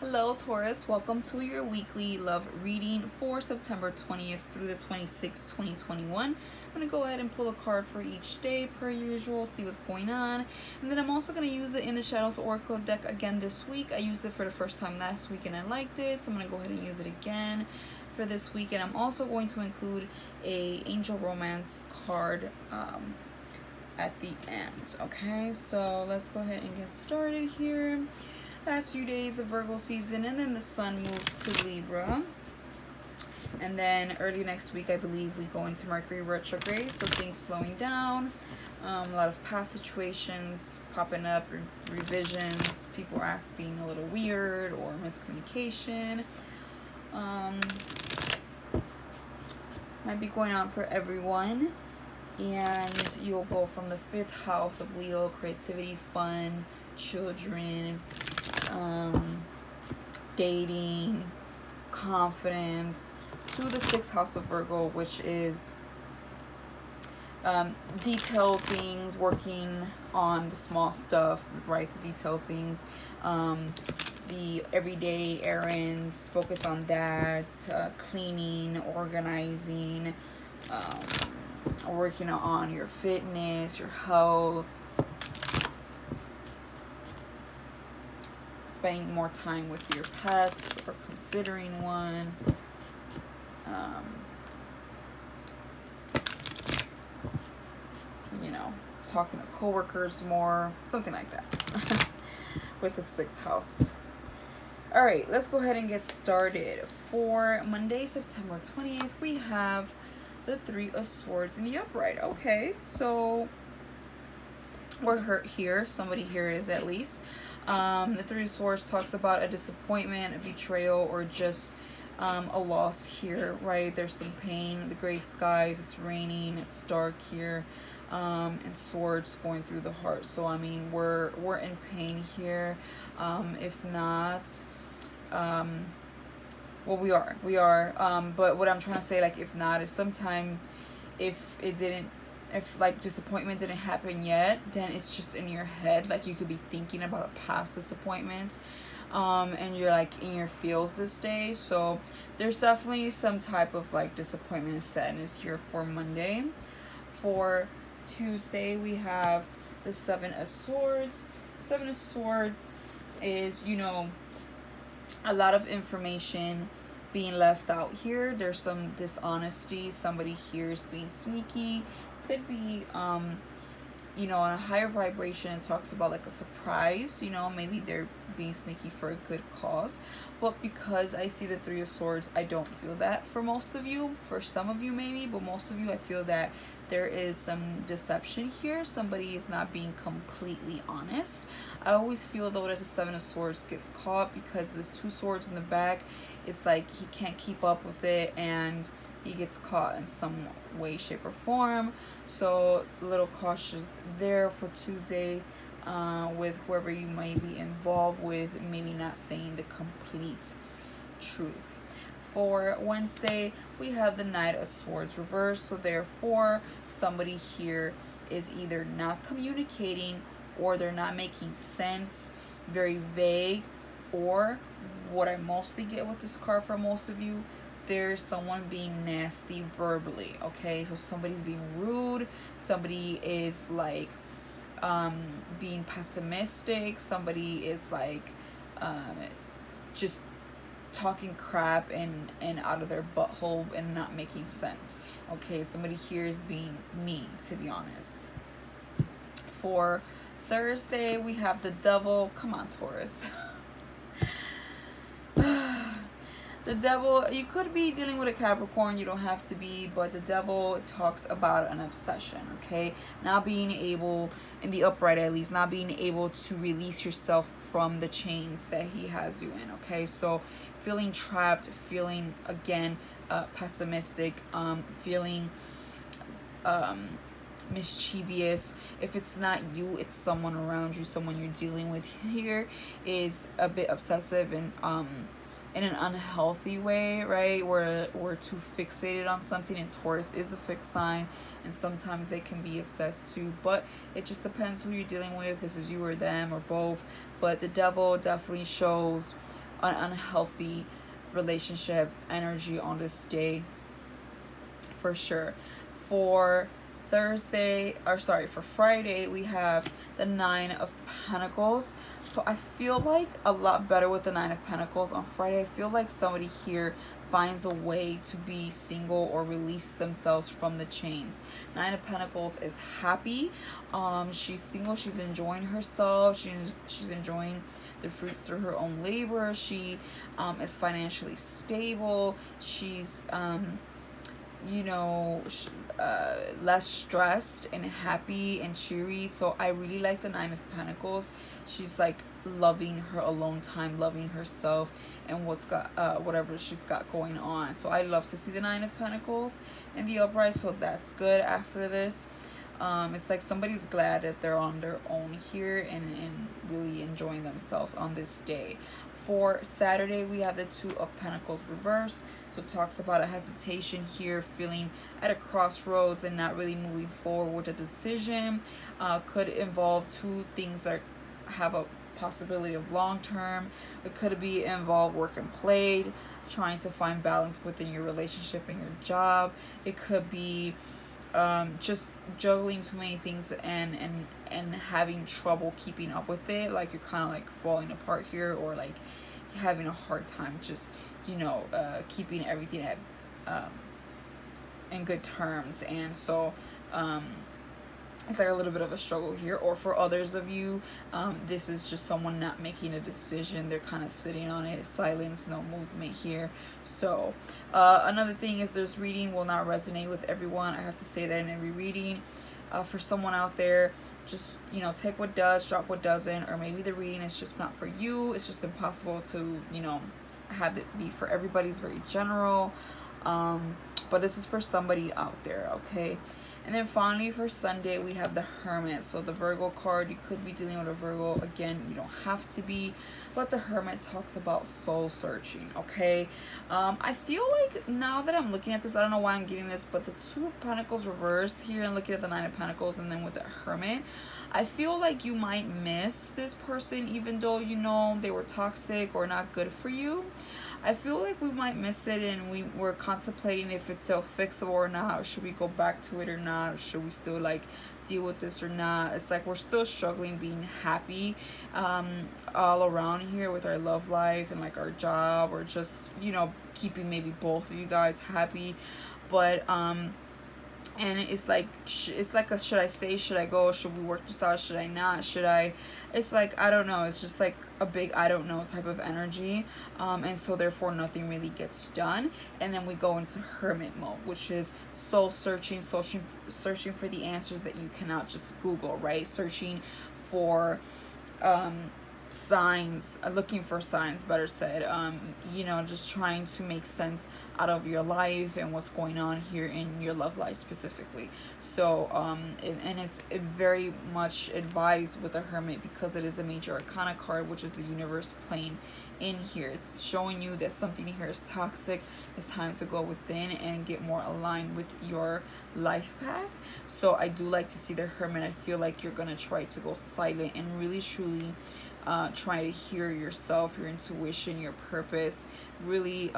Hello Taurus, welcome to your weekly love reading for September 20th through the 26th, 2021. I'm going to go ahead and pull a card for each day per usual, see what's going on. And then I'm also going to use it in the Shadows Oracle deck again this week. I used it for the first time last week and I liked it, so I'm going to go ahead and use it again for this week. And I'm also going to include a Angel Romance card at the end. Okay, so let's go ahead and get started here. Last few days of Virgo season, and then the sun moves to Libra, and then early next week I believe we go into Mercury retrograde, so things slowing down, a lot of past situations popping up, revisions, people acting a little weird or miscommunication might be going on for everyone. And you'll go from the 5th house of Leo, creativity, fun, children, dating, confidence, to the 6th house of Virgo, which is detailed things, working on the small stuff, right? The detailed things, the everyday errands, focus on that, cleaning, organizing, working on your fitness, your health, spending more time with your pets or considering one, talking to coworkers more, something like that with the 6th house. All right, let's go ahead and get started. For Monday, September 20th, we have the 3 of Swords in the upright. Okay, so we're hurt here. Somebody here is, at least. The 3 of Swords talks about a disappointment, a betrayal, or just a loss here, right? There's some pain. The gray skies, it's raining, it's dark here, and swords going through the heart. So I mean, we're in pain here. If not, well, we are. But what I'm trying to say, like, if not, is sometimes if like disappointment didn't happen yet, then it's just in your head. Like, you could be thinking about a past disappointment, and you're like in your feels this day. So there's definitely some type of like disappointment and sadness here for Monday. For Tuesday, we have the 7 of Swords. 7 of Swords is, a lot of information being left out here. There's some dishonesty. Somebody here is being sneaky. Could be on a higher vibration. It talks about like a surprise, maybe they're being sneaky for a good cause. But because I see the 3 of Swords, I don't feel that for most of you. For some of you maybe, but most of you, I feel that there is some deception here. Somebody is not being completely honest. I always feel though that the 7 of Swords gets caught because there's 2 swords in the back. It's like he can't keep up with it and he gets caught in some way, shape, or form. So a little cautious there for Tuesday with whoever you may be involved with, maybe not saying the complete truth. For Wednesday, we have the Knight of Swords reversed. So therefore, somebody here is either not communicating, or they're not making sense, very vague, or what I mostly get with this card for most of you, there's someone being nasty verbally. Okay, so somebody's being rude, somebody is like being pessimistic, somebody is like just talking crap and out of their butthole and not making sense. Okay, somebody here is being mean, to be honest. For Thursday, we have the Devil. Come on, Taurus. The Devil, you could be dealing with a Capricorn, you don't have to be, but the Devil talks about an obsession, okay? Not being able, in the upright at least, not being able to release yourself from the chains that he has you in, okay? So feeling trapped, feeling, again, pessimistic, feeling mischievous. If it's not you, it's someone around you, someone you're dealing with here is a bit obsessive and in an unhealthy way, right? We're too fixated on something, and Taurus is a fixed sign, and sometimes they can be obsessed too, but it just depends who you're dealing with. This is you or them or both. But the Devil definitely shows an unhealthy relationship energy on this day for sure. For for Friday, we have the Nine of Pentacles. So I feel like a lot better with the Nine of Pentacles on Friday. I feel like somebody here finds a way to be single or release themselves from the chains. Nine of Pentacles is happy. She's single. She's enjoying herself. She's enjoying the fruits through her own labor. She is financially stable. She's less stressed and happy and cheery. So I really like the Nine of Pentacles. She's like loving her alone time, loving herself and whatever she's got going on. So I love to see the Nine of Pentacles in the upright. So that's good after this. It's like somebody's glad that they're on their own here and really enjoying themselves on this day. For Saturday, we have the Two of Pentacles reverse. So it talks about a hesitation here, feeling at a crossroads and not really moving forward with a decision. Could involve two things that have a possibility of long term. It could be involve work and play, trying to find balance within your relationship and your job. It could be just juggling too many things and having trouble keeping up with it, like you're kind of like falling apart here, or like having a hard time just keeping everything at in good terms. And so it's like a little bit of a struggle here. Or for others of you, this is just someone not making a decision. They're kind of sitting on it, silence, no movement here. So another thing is this reading will not resonate with everyone. I have to say that in every reading. For someone out there, just take what does, drop what doesn't. Or maybe the reading is just not for you. It's just impossible to have it be for everybody. It's very general, but this is for somebody out there, okay? And then finally for Sunday, we have the Hermit. So the Virgo card, you could be dealing with a Virgo. Again, you don't have to be, but the Hermit talks about soul searching, okay? I feel like now that I'm looking at this, I don't know why I'm getting this, but the Two of Pentacles reversed here and looking at the Nine of Pentacles and then with the Hermit, I feel like you might miss this person even though they were toxic or not good for you. I feel like we might miss it, and we're contemplating if it's self-fixable or not, or should we go back to it or not, or should we still like deal with this or not. It's like we're still struggling being happy all around here with our love life and like our job, or just keeping maybe both of you guys happy. But and it's like a should I stay, should I go, should we work this out, should I not, should I, it's like I don't know, it's just like a big I don't know type of energy, and so therefore nothing really gets done. And then we go into Hermit mode, which is soul searching for the answers that you cannot just Google, right? Searching for signs, looking for signs, better said, just trying to make sense out of your life and what's going on here in your love life specifically. So and it's very much advised with the Hermit because it is a major arcana card, which is the universe playing in here. It's showing you that something here is toxic. It's time to go within and get more aligned with your life path. So I do like to see the Hermit. I feel like you're gonna try to go silent and really truly try to hear yourself, your intuition, your purpose, really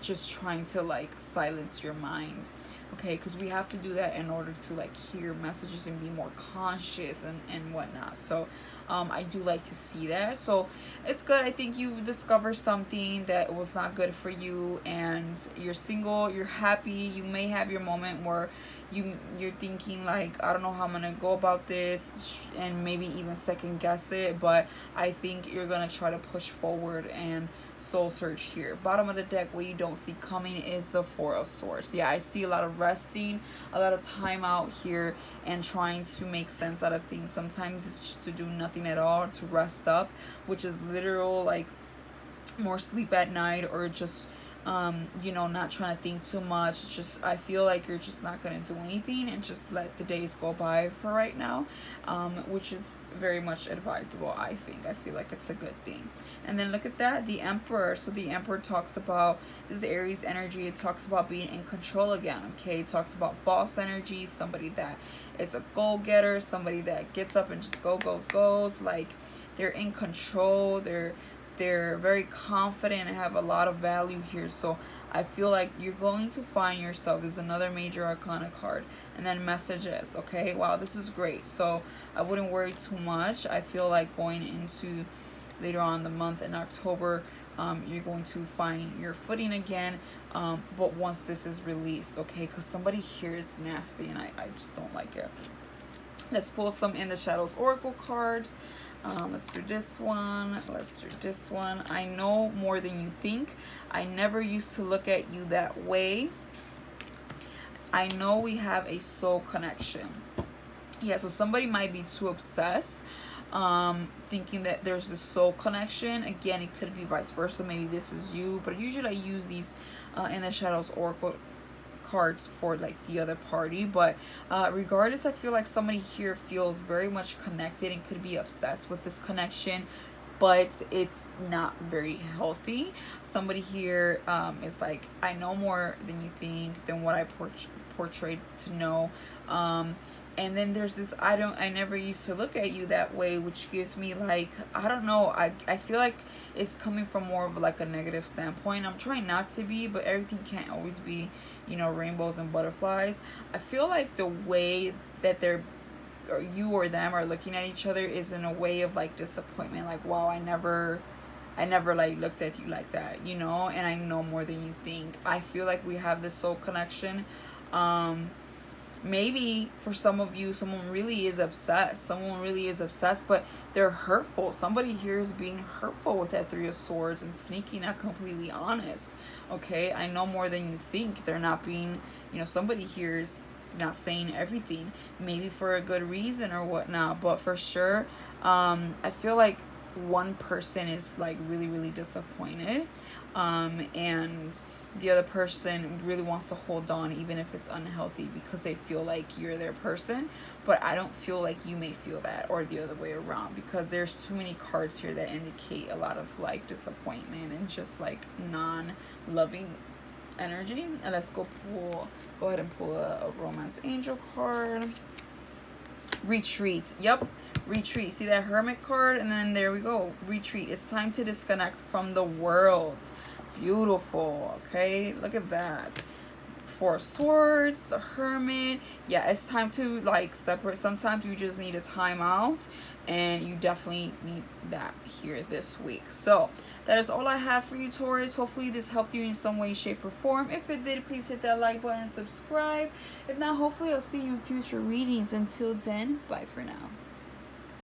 just trying to like silence your mind, okay? Because we have to do that in order to like hear messages and be more conscious and whatnot. So I do like to see that. So it's good. I think you discover something that was not good for you, and you're single, you're happy. You may have your moment where you're thinking like, I don't know how I'm gonna go about this, and maybe even second guess it, but I think you're gonna try to push forward and soul search here. Bottom of the deck, what you don't see coming is the Four of Swords. Yeah, I see a lot of resting, a lot of time out here, and trying to make sense out of things. Sometimes it's just to do nothing at all, to rest up, which is literal like more sleep at night, or just not trying to think too much. It's just, I feel like you're just not going to do anything and just let the days go by for right now, which is very much advisable. I feel like it's a good thing. And then look at that, the Emperor. So the Emperor talks about this Aries energy. It talks about being in control again, okay? It talks about boss energy, somebody that is a goal-getter, somebody that gets up and just goes, like they're in control, they're they're very confident and have a lot of value here. So I feel like you're going to find yourself. There's another major arcana card. And then messages. Okay, wow, this is great. So I wouldn't worry too much. I feel like going into later on the month in October, you're going to find your footing again. But once this is released, okay, because somebody here is nasty and I just don't like it. Let's pull some In the Shadows Oracle cards. Let's do this one. Let's do this one. I know more than you think. I never used to look at you that way. I know we have a soul connection. Yeah, so somebody might be too obsessed, thinking that there's a soul connection. Again, it could be vice versa. Maybe this is you, but usually I use these In the Shadows Oracle cards for like the other party. But regardless, I feel like somebody here feels very much connected and could be obsessed with this connection, but it's not very healthy. Somebody here is like, I know more than you think, than what I portrayed to know. And then there's this, I never used to look at you that way, which gives me like, I don't know, I feel like it's coming from more of like a negative standpoint. I'm trying not to be, but everything can't always be, you know, rainbows and butterflies. I feel like the way that they're, or you or them are looking at each other is in a way of like disappointment. Like, wow, I never like looked at you like that, you know, and I know more than you think. I feel like we have this soul connection. Maybe for some of you, someone really is obsessed. But they're hurtful. Somebody here is being hurtful with that Three of Swords and sneaky, not completely honest. Okay, I know more than you think. They're not being, you know, somebody here is not saying everything, maybe for a good reason or whatnot. But for sure, I feel like one person is like really, really disappointed. And the other person really wants to hold on even if it's unhealthy because they feel like you're their person. But I don't feel like you may feel that, or the other way around, because there's too many cards here that indicate a lot of like disappointment and just like non-loving energy. And let's go ahead and pull a romance angel card. Retreat. Yep, retreat. See that Hermit card? And then there we go, retreat. It's time to disconnect from the world. Beautiful. Okay, look at that. Four of Swords, the Hermit. Yeah, it's time to like separate. Sometimes you just need a time out, and you definitely need that here this week. So that is all I have for you, Taurus. Hopefully this helped you in some way, shape, or form. If it did, please hit that like button and subscribe. If not, hopefully I'll see you in future readings. Until then, bye for now.